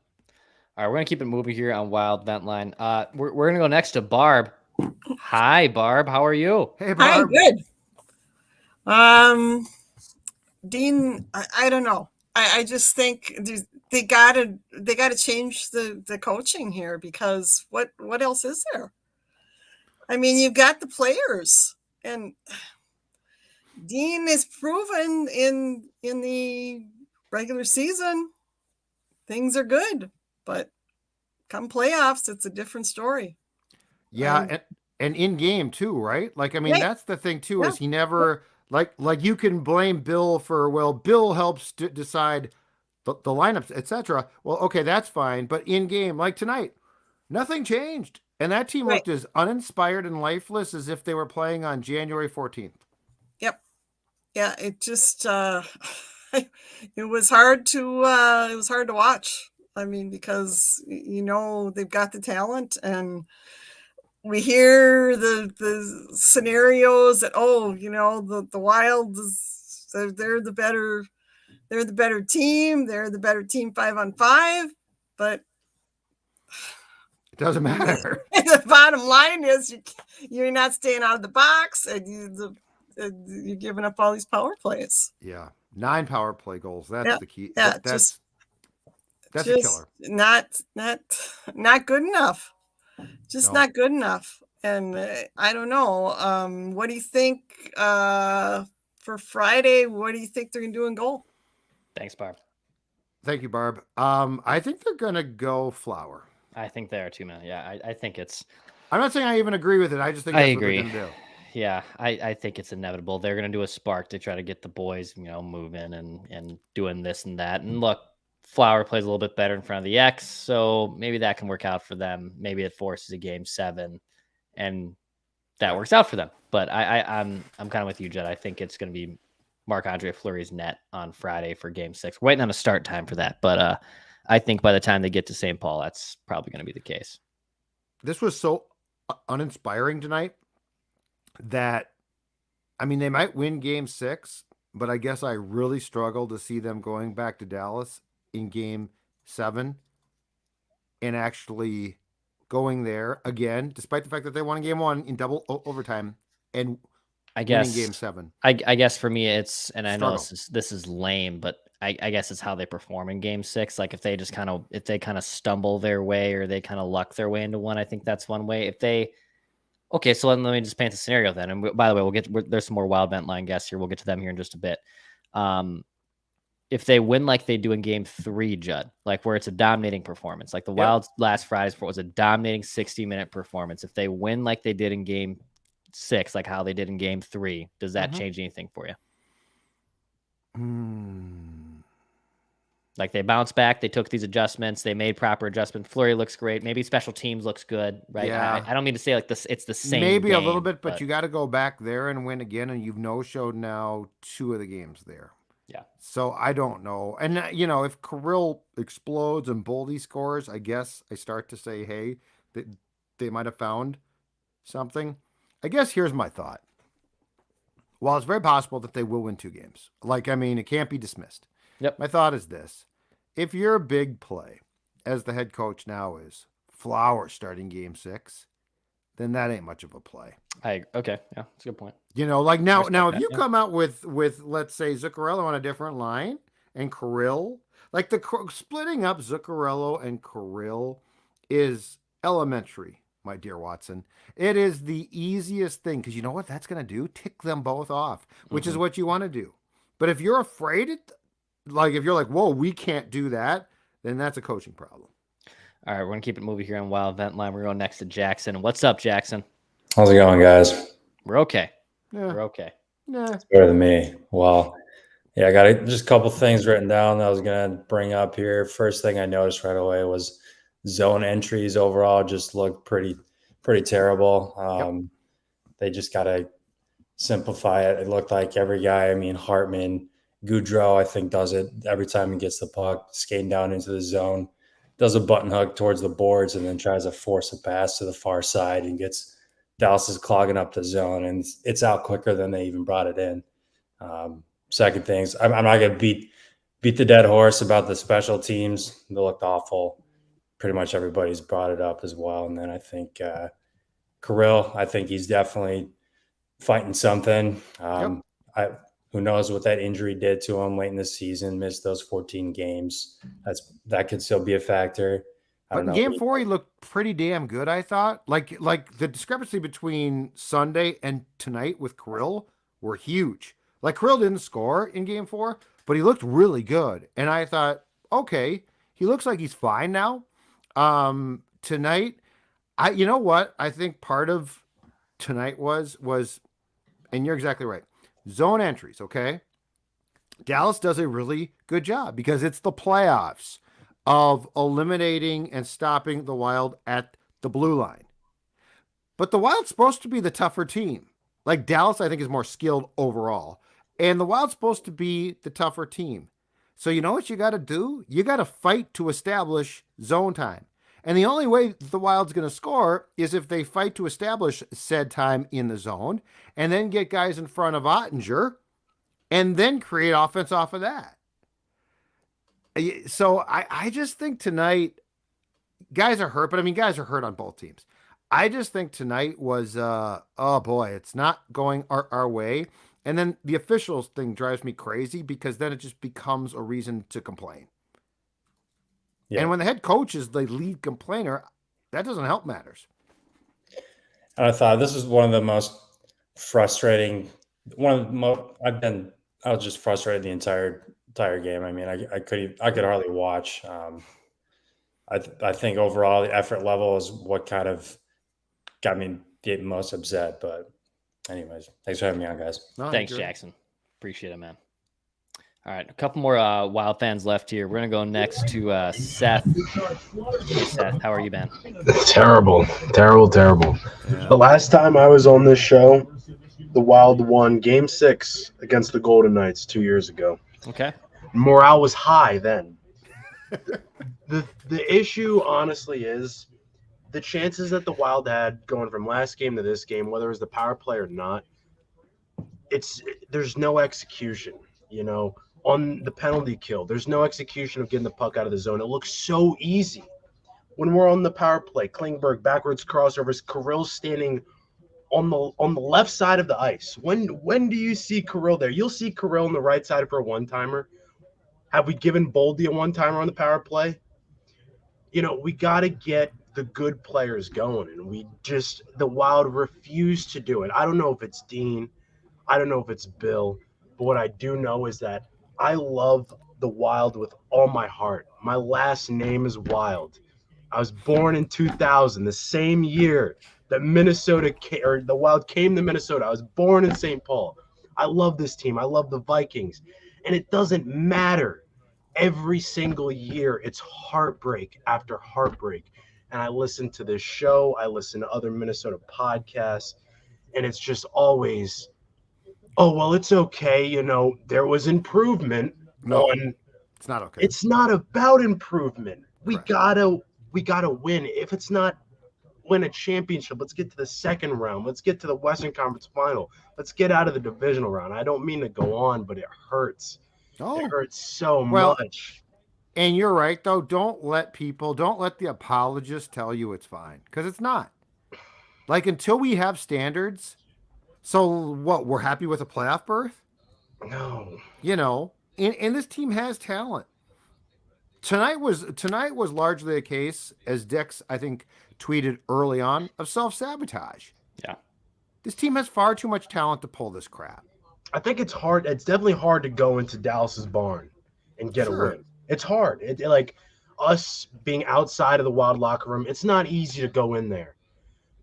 [SPEAKER 3] right, we're going to keep it moving here on Wild Vent Line. We're going to go next to Barb. Hi, Barb. How are you?
[SPEAKER 2] Hey, Barb.
[SPEAKER 12] Hi, good. Dean, I don't know. I just think they gotta change the coaching here, because what else is there? I mean, you've got the players, and Dean is proven in the regular season things are good, but come playoffs, it's a different story.
[SPEAKER 2] Yeah, and in game too, right? Like, I mean, right. That's the thing too, is he never like you can blame Bill for, well, Bill helps decide the lineups, etc. Well, okay, that's fine, but in game, like tonight, nothing changed, and that team looked as uninspired and lifeless as if they were playing on January 14th.
[SPEAKER 12] Yep. Yeah, it just it was hard to watch. I mean, because they've got the talent, and we hear the scenarios that the Wild, they're the better team. They're the better team 5-on-5, but
[SPEAKER 2] it doesn't matter.
[SPEAKER 12] The bottom line is you're not staying out of the box, and you're giving up all these power plays.
[SPEAKER 2] Yeah, 9 power play goals. That's the key.
[SPEAKER 12] Yeah,
[SPEAKER 2] that's a killer.
[SPEAKER 12] Not good enough. Just not good enough. And I don't know. What do you think for Friday? What do you think they're going to do in goal?
[SPEAKER 3] Thanks, Barb.
[SPEAKER 2] Thank you, Barb. I think they're going to go Flower.
[SPEAKER 3] I think they are too, man. Yeah, I think it's...
[SPEAKER 2] I'm not saying I even agree with it. I just think that's what they're going to do.
[SPEAKER 3] Yeah, I think it's inevitable. They're going to do a spark to try to get the boys, moving and doing this and that. And look, Flower plays a little bit better in front of the X, so maybe that can work out for them. Maybe it forces a game 7, and that works out for them. But I'm kind of with you, Jed. I think it's going to be Marc-Andre Fleury's net on Friday for game 6. We're waiting on a start time for that, but I think by the time they get to St. Paul, that's probably going to be the case.
[SPEAKER 2] This was so uninspiring tonight that, I mean, they might win game 6, but I guess I really struggle to see them going back to Dallas in game 7 and actually going there again, despite the fact that they won game 1 in double overtime and winning game 7.
[SPEAKER 3] I guess for me, it's, and I know this is lame, but I guess it's how they perform in game 6. Like if they stumble their way or they kind of luck their way into one, I think that's one way. If they Okay, so let me just paint the scenario then. And by the way, there's some more wild vent line guests here. We'll get to them here in just a bit. If they win like they do in game 3, Judd, like where it's a dominating performance, like the Wild's last Friday's was a dominating 60-minute performance. If they win like they did in game 6, like how they did in game 3, does that change anything for you? Like they bounced back, they took these adjustments, they made proper adjustments. Fleury looks great. Maybe special teams looks good, right?
[SPEAKER 2] Yeah.
[SPEAKER 3] I don't mean to say like this. It's the same.
[SPEAKER 2] Maybe
[SPEAKER 3] game,
[SPEAKER 2] a little bit, but you got to go back there and win again, and you've no-showed now 2 of the games there.
[SPEAKER 3] Yeah.
[SPEAKER 2] So I don't know. And, if Kirill explodes and Boldy scores, I guess I start to say, hey, they might have found something. I guess here's my thought. While it's very possible that they will win 2 games, it can't be dismissed.
[SPEAKER 3] Yep.
[SPEAKER 2] My thought is this. If you're a big play, as the head coach now is, Flower starting game 6, then that ain't much of a play.
[SPEAKER 3] Okay. Yeah, that's a good point.
[SPEAKER 2] Now if you come out with let's say Zuccarello on a different line and Kirill, like splitting up Zuccarello and Kirill is elementary, my dear Watson. It is the easiest thing because you know what that's going to do? Tick them both off, which is what you want to do. But if you're afraid, if you're like, whoa, we can't do that, then that's a coaching problem.
[SPEAKER 3] All right, we're going to keep it moving here on Wild Vent Line. We're going next to Jackson. What's up, Jackson?
[SPEAKER 13] How's it going, guys?
[SPEAKER 3] We're okay.
[SPEAKER 2] Yeah.
[SPEAKER 3] We're okay.
[SPEAKER 2] Yeah.
[SPEAKER 13] It's better than me. Well, yeah, I got just a couple things written down that I was going to bring up here. First thing I noticed right away was zone entries overall just looked pretty terrible. They just got to simplify it. It looked like every guy, Hartman, Goudreau, I think, does it every time he gets the puck, skating down into the zone, does a button hook towards the boards, and then tries to force a pass to the far side and gets Dallas is clogging up the zone, and it's out quicker than they even brought it in. Second things, I'm not going to beat the dead horse about the special teams. They looked awful. Pretty much everybody's brought it up as well. And then I think Kirill, I think he's definitely fighting something. Who knows what that injury did to him late in the season, missed those 14 games. That could still be a factor.
[SPEAKER 2] But in game 4, he looked pretty damn good, I thought. Like the discrepancy between Sunday and tonight with Kirill were huge. Like Kirill didn't score in game 4, but he looked really good. And I thought, okay, he looks like he's fine now. Tonight, you know what? I think part of tonight was, and you're exactly right, zone entries, okay? Dallas does a really good job because it's the playoffs of eliminating and stopping the Wild at the blue line. But the Wild's supposed to be the tougher team. Like Dallas, I think, is more skilled overall. And the Wild's supposed to be the tougher team. So you know what you got to do? You got to fight to establish zone time. And the only way the Wild's going to score is if they fight to establish said time in the zone and then get guys in front of Ottinger and then create offense off of that. So I just think tonight, guys are hurt, but guys are hurt on both teams. I just think tonight was, oh boy, it's not going our way. And then the officials thing drives me crazy because then it just becomes a reason to complain. Yeah. And when the head coach is the lead complainer, that doesn't help matters.
[SPEAKER 13] And I thought this was one of the most frustrating, I was just frustrated the entire game. I could hardly watch. I think overall the effort level is what kind of got me the most upset. But anyways, thanks for having me on, guys.
[SPEAKER 3] No, thanks, Jackson. Appreciate it, man. All right, a couple more Wild fans left here. We're gonna go next to Seth. Hey, Seth, how are you, man?
[SPEAKER 14] Terrible. Yeah. The last time I was on this show, the Wild won Game 6 against the Golden Knights 2 years ago.
[SPEAKER 3] Okay.
[SPEAKER 14] Morale was high then. The issue, honestly, is the chances that the Wild had going from last game to this game, whether it was the power play or not, there's no execution, on the penalty kill. There's no execution of getting the puck out of the zone. It looks so easy. When we're on the power play, Klingberg, backwards crossovers, Kirill standing on the left side of the ice. When do you see Kirill there? You'll see Kirill on the right side for a one-timer. Have we given Boldy a one-timer on the power play? We got to get the good players going, and the Wild refuse to do it. I don't know if it's Dean, I don't know if it's Bill, but what I do know is that I love the Wild with all my heart. My last name is Wild. I was born in 2000, the same year that the Wild came to Minnesota. I was born in St. Paul. I love this team. I love the Vikings. And it doesn't matter. Every single year, it's heartbreak after heartbreak. And I listen to this show. I listen to other Minnesota podcasts. And it's just always, oh, well, it's okay. You know, there was improvement.
[SPEAKER 2] No, it's not okay.
[SPEAKER 14] It's not about improvement. We gotta win. If it's not win a championship, let's get to the second round. Let's get to the Western Conference Final. Let's get out of the divisional round. I don't mean to go on, but it hurts.
[SPEAKER 2] Oh,
[SPEAKER 14] it hurts so much.
[SPEAKER 2] And you're right, though. Don't let the apologists tell you it's fine, because it's not. Like, until we have standards, so what, we're happy with a playoff berth?
[SPEAKER 14] No.
[SPEAKER 2] You know, and this team has talent. Tonight was largely a case, as Dix, I think, tweeted early on, of self-sabotage.
[SPEAKER 3] Yeah.
[SPEAKER 2] This team has far too much talent to pull this crap.
[SPEAKER 14] I think it's hard. It's definitely hard to go into Dallas's barn and get a win. It's hard. Like us being outside of the Wild locker room, it's not easy to go in there.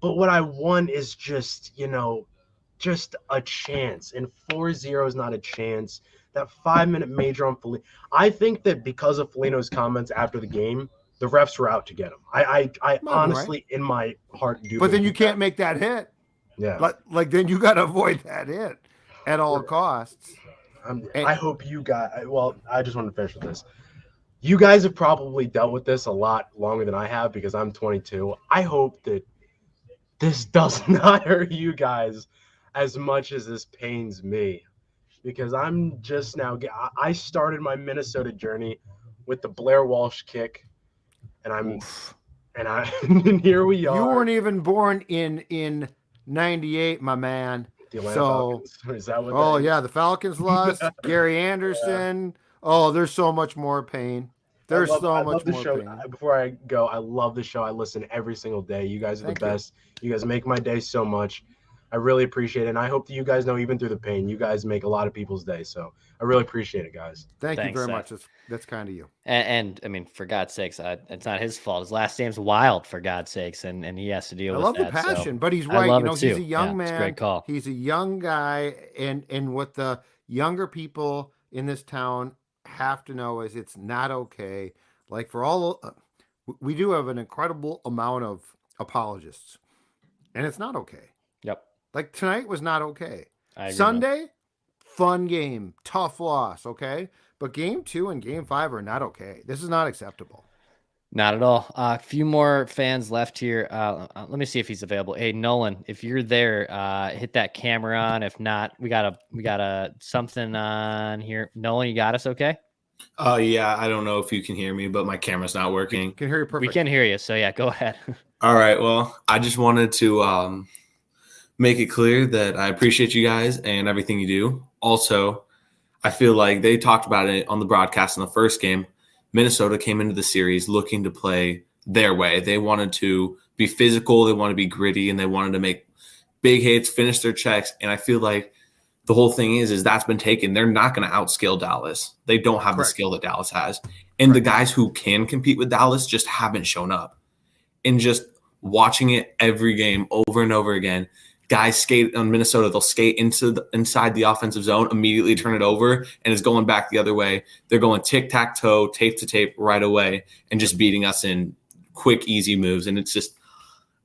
[SPEAKER 14] But what I want is just a chance. And 4-0 is not a chance. That 5-minute major on Foligno. I think that because of Foligno's comments after the game, the refs were out to get him. I honestly, in my heart, do.
[SPEAKER 2] But then you can't make that hit.
[SPEAKER 14] Yeah.
[SPEAKER 2] Like then you got to avoid that hit at all costs.
[SPEAKER 14] I hope you guys. Well, I just want to finish with this. You guys have probably dealt with this a lot longer than I have because I'm 22. I hope that this does not hurt you guys as much as this pains me, because I'm just now. I started my Minnesota journey with the Blair Walsh kick, and and here we are.
[SPEAKER 2] You weren't even born in '98, my man.
[SPEAKER 14] The Atlanta Falcons. Is that what?
[SPEAKER 2] Oh yeah, the Falcons lost. Gary Anderson. Yeah. Oh, there's so much more pain. There's so much more pain.
[SPEAKER 14] Before I go, I love the show. I listen every single day. You guys are the best. You guys make my day so much. I really appreciate it. And I hope that you guys know, even through the pain, you guys make a lot of people's day. So I really appreciate it, guys.
[SPEAKER 2] Thanks, you very much. That's kind of you.
[SPEAKER 3] And I mean, for God's sakes, it's not his fault. His last name's Wild, for God's sakes, and he has to deal with that.
[SPEAKER 2] I love the passion, but he's right. He's a young man.
[SPEAKER 3] It's a great call.
[SPEAKER 2] He's a young guy, and what the younger people in this town have to know is it's not okay. Like, for all, we do have an incredible amount of apologists, and it's not okay.
[SPEAKER 3] Yep.
[SPEAKER 2] Like, tonight was not okay. Sunday, fun game, tough loss, okay? But game 2 and game 5 are not okay. This is not acceptable.
[SPEAKER 3] Not at all. A few more fans left here. Let me see if he's available. Hey, Nolan, if you're there, hit that camera on. If not, we got a something on here. Nolan, you got us okay?
[SPEAKER 15] Yeah, I don't know if you can hear me, but my camera's not working.
[SPEAKER 2] Can hear you perfect.
[SPEAKER 3] We can hear you, so yeah, go ahead.
[SPEAKER 15] All right, well, I just wanted to make it clear that I appreciate you guys and everything you do. Also, I feel like they talked about it on the broadcast in the first game. Minnesota came into the series looking to play their way. They wanted to be physical, they wanted to be gritty, and they wanted to make big hits, finish their checks, and I feel like the whole thing is that's been taken. They're not going to outscale Dallas. They don't have the skill that Dallas has. And the guys who can compete with Dallas just haven't shown up. And just watching it every game over and over again, guys skate on Minnesota. They'll skate inside the offensive zone, immediately turn it over, and it's going back the other way. They're going tic-tac-toe, tape to tape right away, and just beating us in quick, easy moves. And it's just,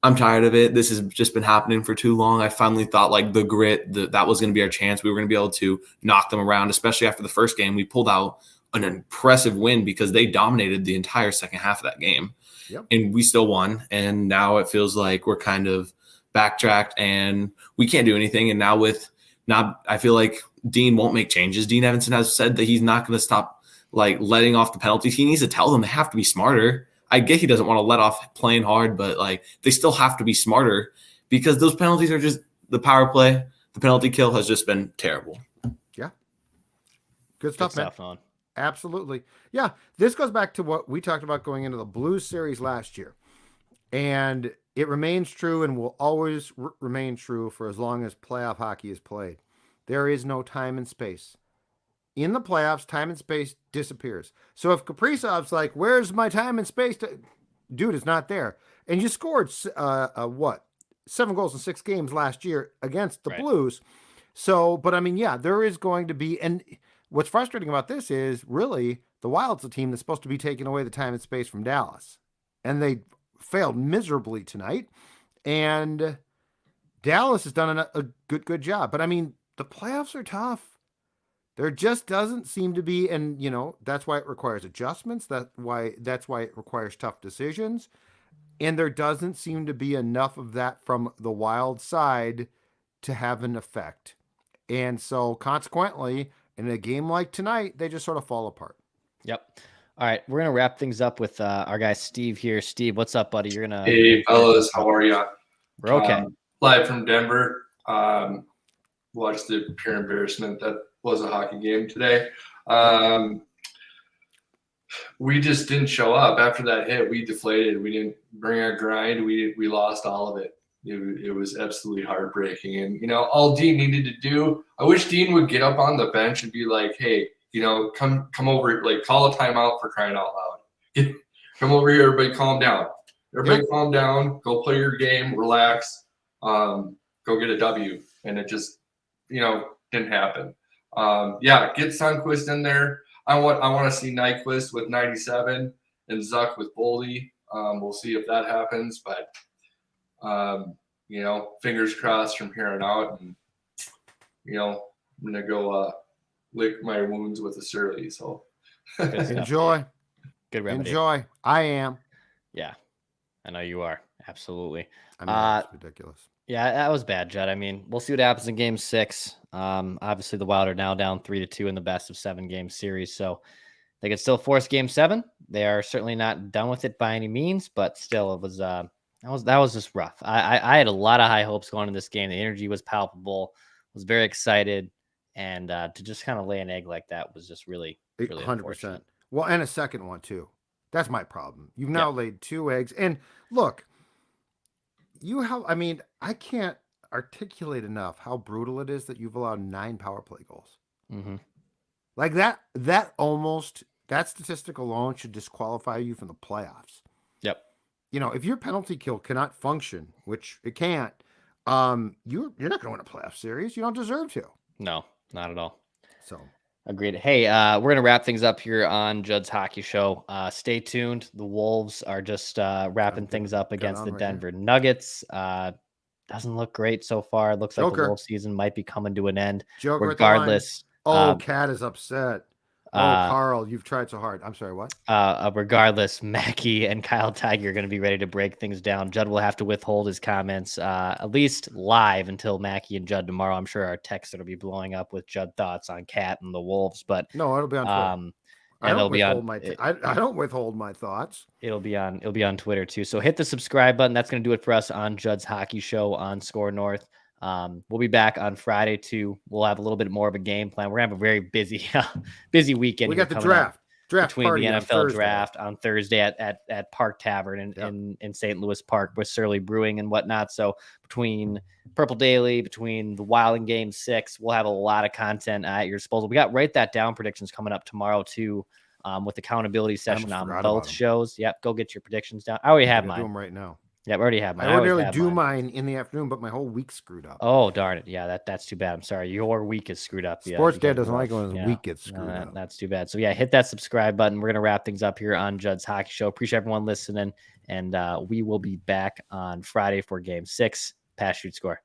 [SPEAKER 15] I'm tired of it. This has just been happening for too long. I finally thought like the grit, that was going to be our chance. We were going to be able to knock them around, especially after the first game. We pulled out an impressive win because they dominated the entire second half of that game. Yep. And we still won. And now it feels like we're kind of backtracked and we can't do anything. And now I feel like Dean won't make changes. Dean Evason has said that he's not going to stop like letting off the penalties. He needs to tell them they have to be smarter. I get he doesn't want to let off playing hard, but like they still have to be smarter because those penalties are just the power play. The penalty kill has just been terrible.
[SPEAKER 2] Yeah. Good stuff, man. Absolutely. Yeah. This goes back to what we talked about going into the Blues series last year. And it remains true and will always remain true for as long as playoff hockey is played. There is no time and space. In the playoffs, time and space disappears. So if Kaprizov's like, where's my time and space? Dude, it's not there. And you scored, 7 goals in 6 games last year against the Blues. So, but I mean, yeah, there is going to be, and what's frustrating about this is really the Wild's a team that's supposed to be taking away the time and space from Dallas. And they failed miserably tonight. And Dallas has done a good job. But I mean, the playoffs are tough. There just doesn't seem to be, and that's why it requires adjustments. That's why it requires tough decisions. And there doesn't seem to be enough of that from the Wild side to have an effect. And so consequently, in a game like tonight, they just sort of fall apart.
[SPEAKER 3] Yep. All right. We're going to wrap things up with our guy, Steve here. Steve, what's up, buddy? You're going to.
[SPEAKER 16] Hey, fellas. How are you?
[SPEAKER 3] We're okay.
[SPEAKER 16] Live from Denver. Watched the pure embarrassment that was a hockey game today. We just didn't show up after that hit. We deflated. We didn't bring our grind. We lost all of it. It was absolutely heartbreaking. And all Dean needed to do, I wish Dean would get up on the bench and be like, hey, come over, like call a timeout for crying out loud. Come over here, everybody calm down. Everybody calm down, go play your game, relax, go get a W. And it just didn't happen. Get Sundqvist in there. I want to see Nyquist with 97 and Zuck with Boldy. We'll see if that happens, but fingers crossed from here on out. And I'm gonna go lick my wounds with a Surly. So
[SPEAKER 2] enjoy.
[SPEAKER 3] Good remedy.
[SPEAKER 2] Enjoy. I am.
[SPEAKER 3] Yeah, I know you are. Absolutely.
[SPEAKER 2] I mean, it's ridiculous.
[SPEAKER 3] Yeah, that was bad, Judd. I mean, we'll see what happens in Game 6. Obviously, the Wild are now down 3-2 in the best of 7 game series, so they could still force Game 7. They are certainly not done with it by any means, but still, it was that was just rough. I had a lot of high hopes going into this game. The energy was palpable. Was very excited, and to just kind of lay an egg like that was just really 100%.
[SPEAKER 2] Well, and a second one too. That's my problem. You've now laid 2 eggs, and look. I can't articulate enough how brutal it is that you've allowed 9 power play goals.
[SPEAKER 3] Mm-hmm.
[SPEAKER 2] Like that statistic alone should disqualify you from the playoffs.
[SPEAKER 3] Yep.
[SPEAKER 2] If your penalty kill cannot function, which it can't, you're not going to win a playoff series. You don't deserve to.
[SPEAKER 3] No, not at all.
[SPEAKER 2] So.
[SPEAKER 3] Agreed. Hey, we're going to wrap things up here on Judd's Hockey Show. Stay tuned. The Wolves are just wrapping things up against the Denver Nuggets. Doesn't look great so far. Looks like the Wolves season might be coming to an end.
[SPEAKER 2] Joker
[SPEAKER 3] regardless.
[SPEAKER 2] Cat is upset. Carl, you've tried so hard. I'm sorry, what?
[SPEAKER 3] Regardless, Mackey and Kyle Tiger are going to be ready to break things down. Judd will have to withhold his comments, at least live, until Mackey and Judd tomorrow. I'm sure our text will be blowing up with Judd thoughts on Cat and the Wolves, but
[SPEAKER 2] no, it'll be on Twitter. I don't withhold my thoughts.
[SPEAKER 3] It'll be on Twitter too. So hit the subscribe button. That's going to do it for us on Judd's Hockey Show on Score North. We'll be back on Friday too. We'll have a little bit more of a game plan. We're gonna have a very busy weekend.
[SPEAKER 2] We got the draft
[SPEAKER 3] between the NFL draft on Thursday at Park Tavern in St. Louis Park with Surly Brewing and whatnot. So between Purple Daily, between the Wild and Game 6, we'll have a lot of content at your disposal. We got Write That Down predictions coming up tomorrow too, with accountability session on both shows. Yep, go get your predictions down. I already have mine.
[SPEAKER 2] Do them right now.
[SPEAKER 3] Yeah, I already have mine.
[SPEAKER 2] I ordinarily do mine in the afternoon, but my whole week's screwed up.
[SPEAKER 3] Oh, darn it. Yeah, that's too bad. I'm sorry. Your week is screwed up.
[SPEAKER 2] Sports Dad doesn't like when his week gets screwed up.
[SPEAKER 3] That's too bad. So, yeah, hit that subscribe button. We're going to wrap things up here on Judd's Hockey Show. Appreciate everyone listening, and we will be back on Friday for Game 6. Pass, shoot, score.